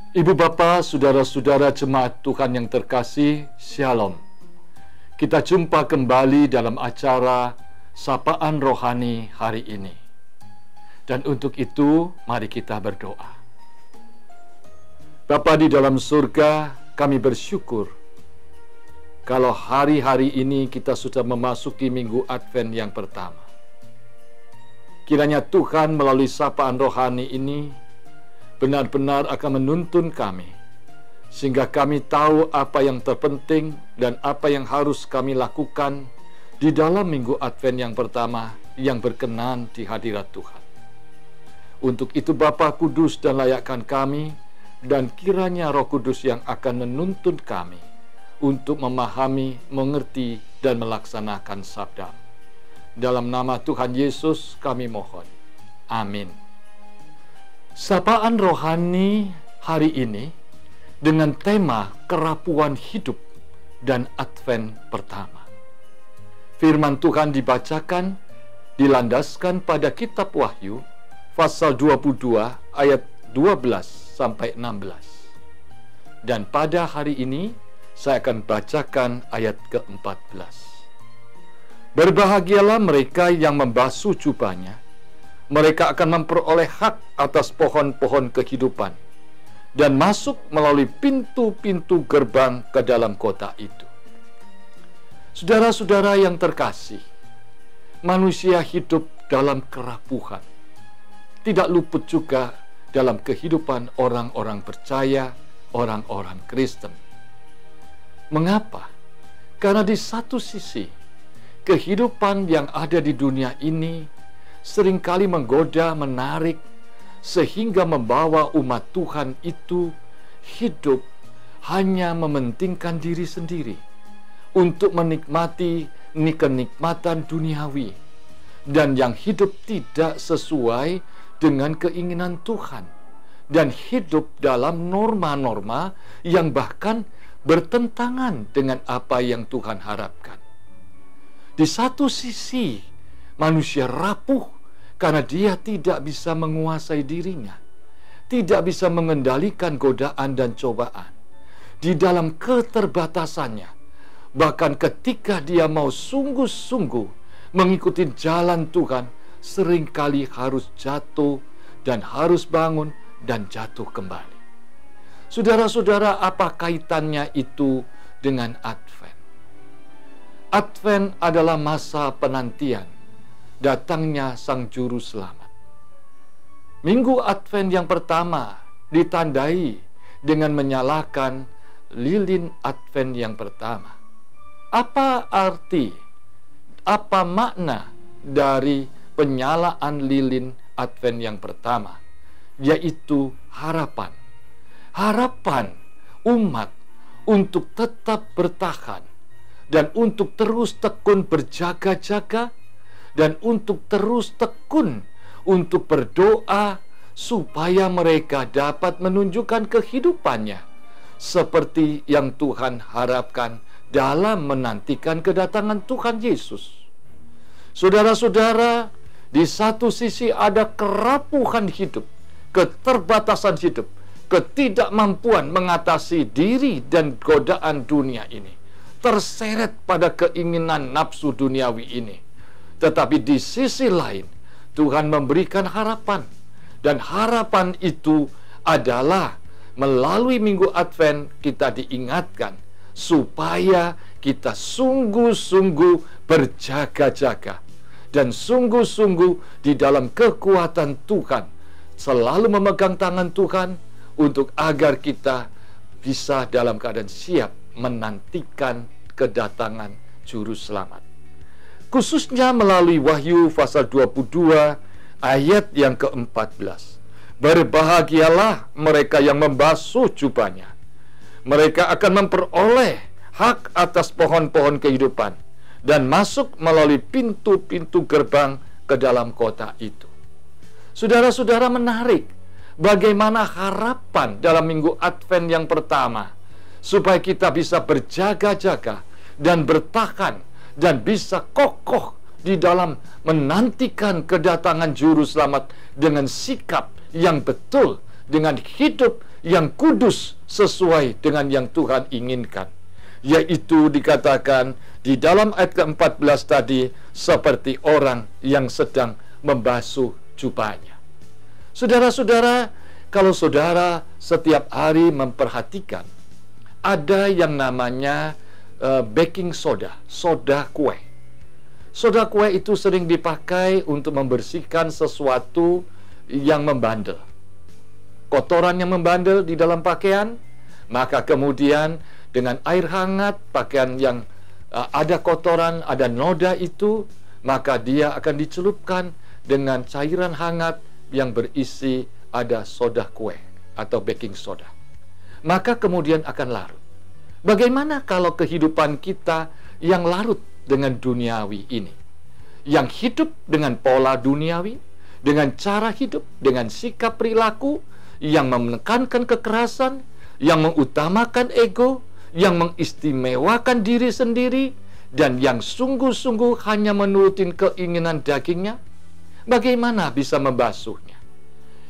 Ibu bapa, saudara-saudara jemaat Tuhan yang terkasih, Shalom. Kita jumpa kembali dalam acara Sapaan Rohani hari ini. Dan untuk itu, mari kita berdoa. Bapa di dalam surga, kami bersyukur kalau hari-hari ini kita sudah memasuki minggu Advent yang pertama. Kiranya Tuhan melalui sapaan rohani ini benar-benar akan menuntun kami, sehingga kami tahu apa yang terpenting dan apa yang harus kami lakukan di dalam minggu Advent yang pertama yang berkenan di hadirat Tuhan. Untuk itu Bapa kudus dan layakkan kami, dan kiranya Roh Kudus yang akan menuntun kami untuk memahami, mengerti, dan melaksanakan sabda. Dalam nama Tuhan Yesus kami mohon. Amin. Sapaan rohani hari ini dengan tema kerapuhan hidup dan Advent pertama. Firman Tuhan dibacakan dilandaskan pada kitab Wahyu pasal 22 ayat 12 sampai 16. Dan pada hari ini saya akan bacakan ayat ke-14. Berbahagialah mereka yang membasuh jubahnya. Mereka akan memperoleh hak atas pohon-pohon kehidupan dan masuk melalui pintu-pintu gerbang ke dalam kota itu. Saudara-saudara yang terkasih, manusia hidup dalam kerapuhan. Tidak luput juga dalam kehidupan orang-orang percaya, orang-orang Kristen. Mengapa? Karena di satu sisi, kehidupan yang ada di dunia ini seringkali menggoda, menarik, sehingga membawa umat Tuhan itu hidup hanya mementingkan diri sendiri untuk menikmati kenikmatan duniawi, dan yang hidup tidak sesuai dengan keinginan Tuhan, dan hidup dalam norma-norma yang bahkan bertentangan dengan apa yang Tuhan harapkan. Di satu sisi, manusia rapuh karena dia tidak bisa menguasai dirinya, tidak bisa mengendalikan godaan dan cobaan di dalam keterbatasannya. Bahkan ketika dia mau sungguh-sungguh mengikuti jalan Tuhan, seringkali harus jatuh dan harus bangun dan jatuh kembali. Saudara-saudara, apa kaitannya itu dengan Advent? Advent adalah masa penantian datangnya Sang Juru Selamat. Minggu Advent yang pertama ditandai dengan menyalakan lilin Advent yang pertama. Apa arti, apa makna dari penyalaan lilin Advent yang pertama? Yaitu harapan. Harapan umat untuk tetap bertahan dan untuk terus tekun berjaga-jaga, dan untuk terus tekun untuk berdoa supaya mereka dapat menunjukkan kehidupannya seperti yang Tuhan harapkan dalam menantikan kedatangan Tuhan Yesus. Saudara-saudara, di satu sisi ada kerapuhan hidup, keterbatasan hidup, ketidakmampuan mengatasi diri dan godaan dunia ini, terseret pada keinginan nafsu duniawi ini. Tetapi di sisi lain, Tuhan memberikan harapan. Dan harapan itu adalah melalui minggu Advent kita diingatkan supaya kita sungguh-sungguh berjaga-jaga dan sungguh-sungguh di dalam kekuatan Tuhan, selalu memegang tangan Tuhan untuk agar kita bisa dalam keadaan siap menantikan kedatangan Juru Selamat. Khususnya melalui Wahyu pasal 22 ayat yang ke-14. Berbahagialah mereka yang membasuh jubahnya. Mereka akan memperoleh hak atas pohon-pohon kehidupan dan masuk melalui pintu-pintu gerbang ke dalam kota itu. Saudara-saudara, menarik bagaimana harapan dalam minggu Advent yang pertama supaya kita bisa berjaga-jaga dan bertahan dan bisa kokoh di dalam menantikan kedatangan Juru Selamat dengan sikap yang betul, dengan hidup yang kudus sesuai dengan yang Tuhan inginkan. Yaitu dikatakan di dalam ayat ke-14 tadi, seperti orang yang sedang membasuh jubahnya. Saudara-saudara, kalau saudara setiap hari memperhatikan, ada yang namanya baking soda, soda kue. Soda kue itu sering dipakai untuk membersihkan sesuatu yang membandel. Kotoran yang membandel di dalam pakaian, maka kemudian dengan air hangat, pakaian yang ada kotoran, ada noda itu, maka dia akan dicelupkan dengan cairan hangat yang berisi ada soda kue atau baking soda. Maka kemudian akan larut. Bagaimana kalau kehidupan kita yang larut dengan duniawi ini? Yang hidup dengan pola duniawi, dengan cara hidup, dengan sikap perilaku yang menekankan kekerasan, yang mengutamakan ego, yang mengistimewakan diri sendiri, dan yang sungguh-sungguh hanya menurutin keinginan dagingnya. Bagaimana bisa membasuhnya?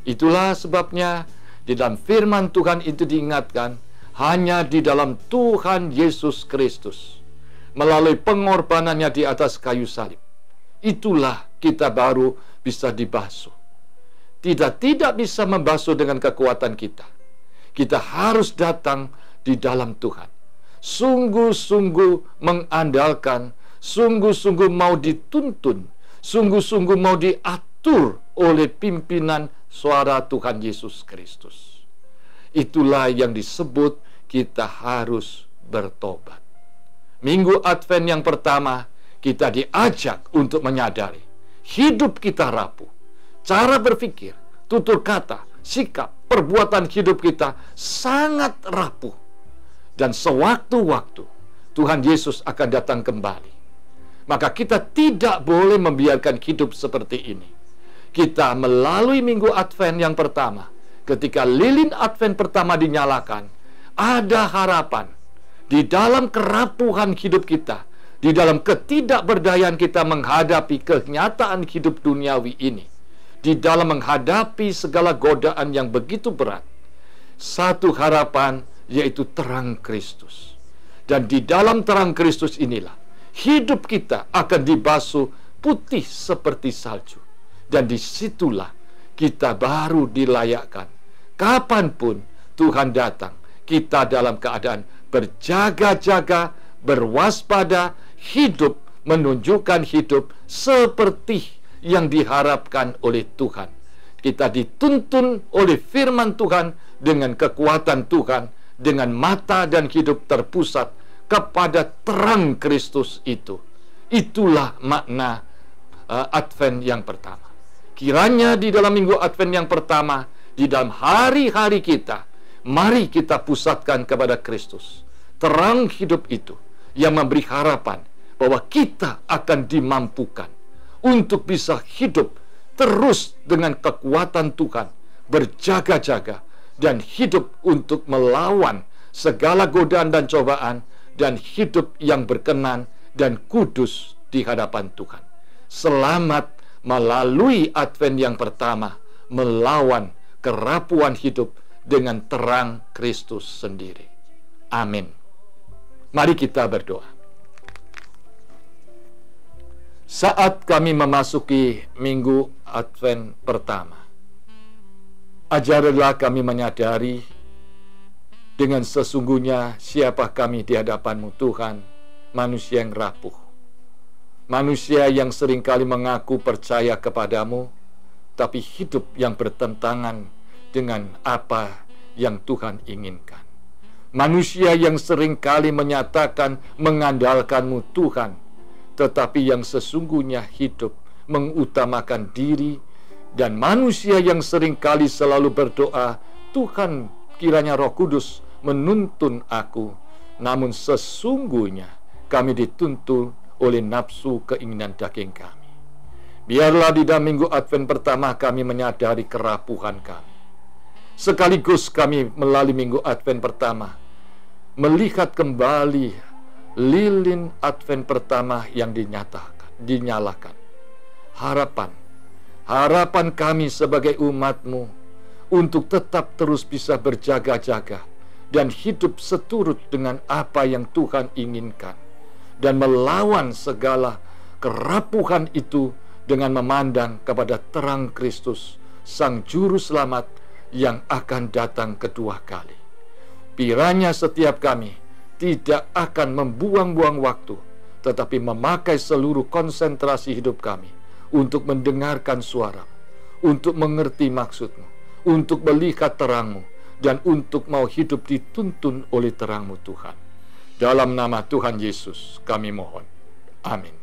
Itulah sebabnya di dalam firman Tuhan itu diingatkan, hanya di dalam Tuhan Yesus Kristus, melalui pengorbanannya di atas kayu salib, itulah kita baru bisa dibasuh. Tidak bisa membasuh dengan kekuatan kita. Kita harus datang di dalam Tuhan, sungguh-sungguh mengandalkan, sungguh-sungguh mau dituntun, sungguh-sungguh mau diatur oleh pimpinan suara Tuhan Yesus Kristus. Itulah yang disebut kita harus bertobat. Minggu Advent yang pertama, kita diajak untuk menyadari hidup kita rapuh. Cara berpikir, tutur kata, sikap, perbuatan hidup kita sangat rapuh. Dan sewaktu-waktu Tuhan Yesus akan datang kembali. Maka kita tidak boleh membiarkan hidup seperti ini. Kita melalui Minggu Advent yang pertama, ketika lilin Advent pertama dinyalakan, ada harapan di dalam kerapuhan hidup kita, di dalam ketidakberdayaan kita menghadapi kenyataan hidup duniawi ini, di dalam menghadapi segala godaan yang begitu berat. Satu harapan, yaitu terang Kristus. Dan di dalam terang Kristus inilah hidup kita akan dibasuh putih seperti salju. Dan disitulah kita baru dilayakkan. Kapanpun Tuhan datang, kita dalam keadaan berjaga-jaga, berwaspada, hidup, menunjukkan hidup seperti yang diharapkan oleh Tuhan. Kita dituntun oleh firman Tuhan dengan kekuatan Tuhan, dengan mata dan hidup terpusat kepada terang Kristus itu. Itulah makna Advent yang pertama. Kiranya di dalam Minggu Advent yang pertama, di dalam hari-hari kita, mari kita pusatkan kepada Kristus. Terang hidup itu yang memberi harapan bahwa kita akan dimampukan untuk bisa hidup terus dengan kekuatan Tuhan, berjaga-jaga, dan hidup untuk melawan segala godaan dan cobaan, dan hidup yang berkenan dan kudus di hadapan Tuhan. Selamat melalui Advent yang pertama, melawan kerapuhan hidup dengan terang Kristus sendiri. Amin. Mari kita berdoa. Saat kami memasuki Minggu Advent pertama, ajarilah kami menyadari dengan sesungguhnya siapa kami di hadapan-Mu Tuhan, manusia yang rapuh. Manusia yang seringkali mengaku percaya kepadamu, tapi hidup yang bertentangan dengan apa yang Tuhan inginkan. Manusia yang seringkali menyatakan mengandalkan-Mu Tuhan, tetapi yang sesungguhnya hidup mengutamakan diri. Dan manusia yang seringkali selalu berdoa, Tuhan, kiranya Roh Kudus menuntun aku, namun sesungguhnya kami dituntun oleh nafsu keinginan daging kami. Biarlah di dalam Minggu Advent pertama kami menyadari kerapuhan kami. Sekaligus kami melalui Minggu Advent pertama melihat kembali lilin Advent pertama yang dinyalakan. Harapan kami sebagai umat-Mu untuk tetap terus bisa berjaga-jaga dan hidup seturut dengan apa yang Tuhan inginkan, dan melawan segala kerapuhan itu dengan memandang kepada terang Kristus, Sang Juru Selamat yang akan datang kedua kali. Kiranya setiap kami tidak akan membuang-buang waktu, tetapi memakai seluruh konsentrasi hidup kami untuk mendengarkan suara, untuk mengerti maksud-Mu, untuk melihat terang-Mu, dan untuk mau hidup dituntun oleh terang-Mu Tuhan. Dalam nama Tuhan Yesus kami mohon. Amin.